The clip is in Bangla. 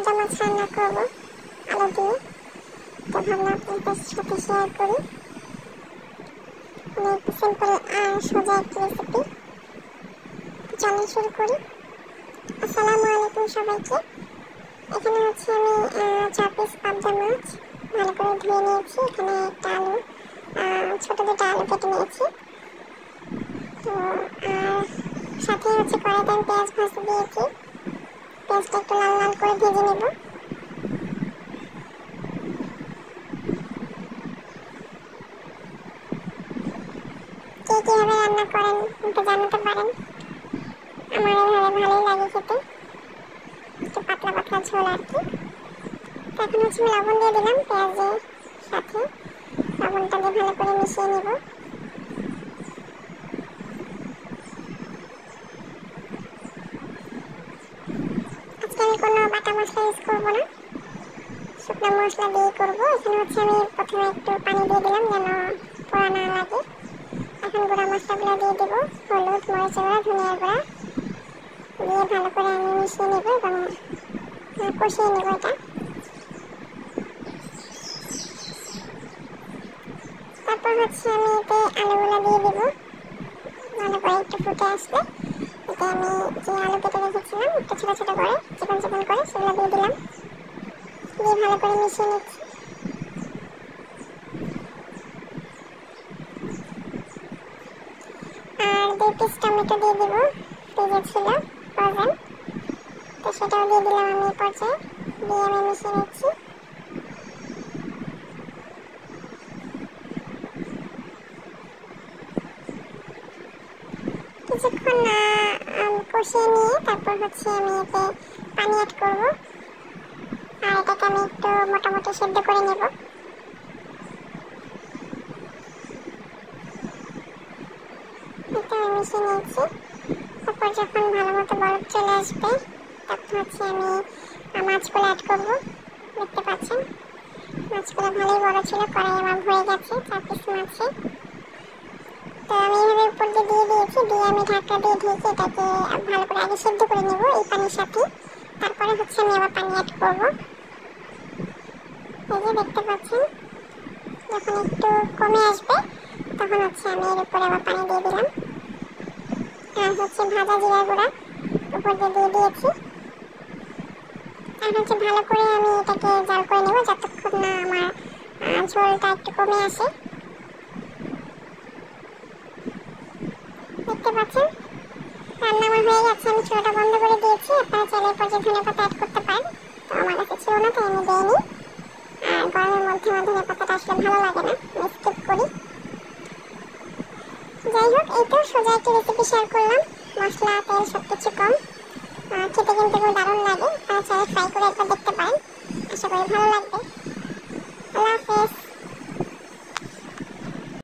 পাবদা মাছ রান্না করবো আলু দিয়ে। তো ভাবলাম আপনাদের সাথে শেয়ার করি। অনেক সিম্পল আর সোজা একটি রেসিপি। চলেন শুরু করি। আসসালামু আলাইকুম সবাইকে। এখানে হচ্ছে আমি 4 পিস পাবদা মাছ ভালো করে ধুয়ে নিয়েছি। এখানে একটা আলু, ছোট দুটো আলু কেটে নিয়েছি। তো আর সাথে হচ্ছে কড়াইতে আমি পেঁয়াজ ভাজতে দিয়েছি। পেঁয়াজটা একটু লাল লাল করে ভেজে নেব। কে কীভাবে রান্না করেন আমাকে জানাতে পারেন। আমার এভাবে ভালোই লাগে খেতে, একটু পাতলা পাতলা ঝোল আর কি। তো এখন হচ্ছে আমি লবণ দিয়ে দিলাম পেঁয়াজের সাথে। লবণটা দিয়ে ভালো করে মিশিয়ে নেব। আজকে আমি কোনো বাটা মশলা ইউজ করবো না, শুকনো মশলা দিয়ে করবো। এখানে হচ্ছে আমি প্রথমে একটু পানি দিয়ে দিলাম যেন পোড়া না লাগে। এখন গুঁড়া মশলাগুলো দিয়ে দেবো, হলুদ, মরিচের গুঁড়া, ধনিয়ার গুঁড়া দিয়ে ভালো করে আমি মিশিয়ে নেব এবং কষিয়ে নেব এটা। তারপর হচ্ছে আমি এতে আলুগুলো দিয়ে দেবো। ভালো করে একটু ফুটে আসলে এতে আমি যে আলু কেটে রেখেছিলাম একটু ছোটো ছোটো করে চিকন চিকন করে সেগুলো দিয়ে দিলাম। দিয়ে ভালো করে মিশিয়ে নিচ্ছি। আর 2 পিস টমেটো দিয়ে দেবো, ফ্রিজে ছিল ফ্রোজেন। তো সেটাও দিয়ে দিলাম আমি এই পর্যায়ে। দিয়ে আমি মিশিয়ে নিচ্ছি। কিছুক্ষণ কষিয়ে নিয়ে তারপর হচ্ছে আমি এতে পানি অ্যাড করবো। আর এটাকে আমি একটু মোটামুটি সেদ্ধ করে নেব। এটা আমি মিশিয়ে নিয়েছি। তারপর যখন ভালো মতো বরফ চলে আসবে তখন হচ্ছে আমি মাছগুলো অ্যাড করবো। দেখতে পাচ্ছেন মাছগুলো ভালোই বড় ছিল, কড়াই আমার ভরে গেছে 4 পিস মাছে। তো আমি এইভাবে উপর দিয়ে দিয়েছি, দিয়ে আমি ঢাকা দিয়ে ঢেকে এটাকে ভালো করে আগে সেদ্ধ করে নেব এই পানির সাথে। তারপরে হচ্ছে আমি আবার পানি অ্যাড করবো। এই যে দেখতে পাচ্ছেন যখন একটু কমে আসবে তখন হচ্ছে আমি এর উপরে আবার পানি দিয়ে দিলাম। আর হচ্ছে ভাজা জিরা গুঁড়া উপর দিয়ে দিয়েছি। আর হচ্ছে ভালো করে আমি এটাকে জাল করে নেব যতক্ষণ না আমার ঝোলটা একটু কমে আসে। দেখতে পাচ্ছেন রান্না আমার হয়ে গেছে। আমি চুলাটা বন্ধ করে দিয়েছি। আপনারা চাইলে এই পর্যায়ে ধনেপাতা অ্যাড করতে পারেন। তো আমার কাছে ছিল না তাই আমি দিইনি। আর গরমের মধ্যে আমার ধনেপাতাটা আসলে ভালো লাগে না, আমি স্কিপ করি। যাই হোক, এই তো সোজা একটি রেসিপি শেয়ার করলাম। মশলা তেল সব কিছু কম, খেতে কিন্তু খুব দারুণ লাগে। আপনারা চাইলে ফ্রাই করে একবার দেখতে পারেন, আশা করি ভালো লাগবে। আল্লাহ হাফেজ।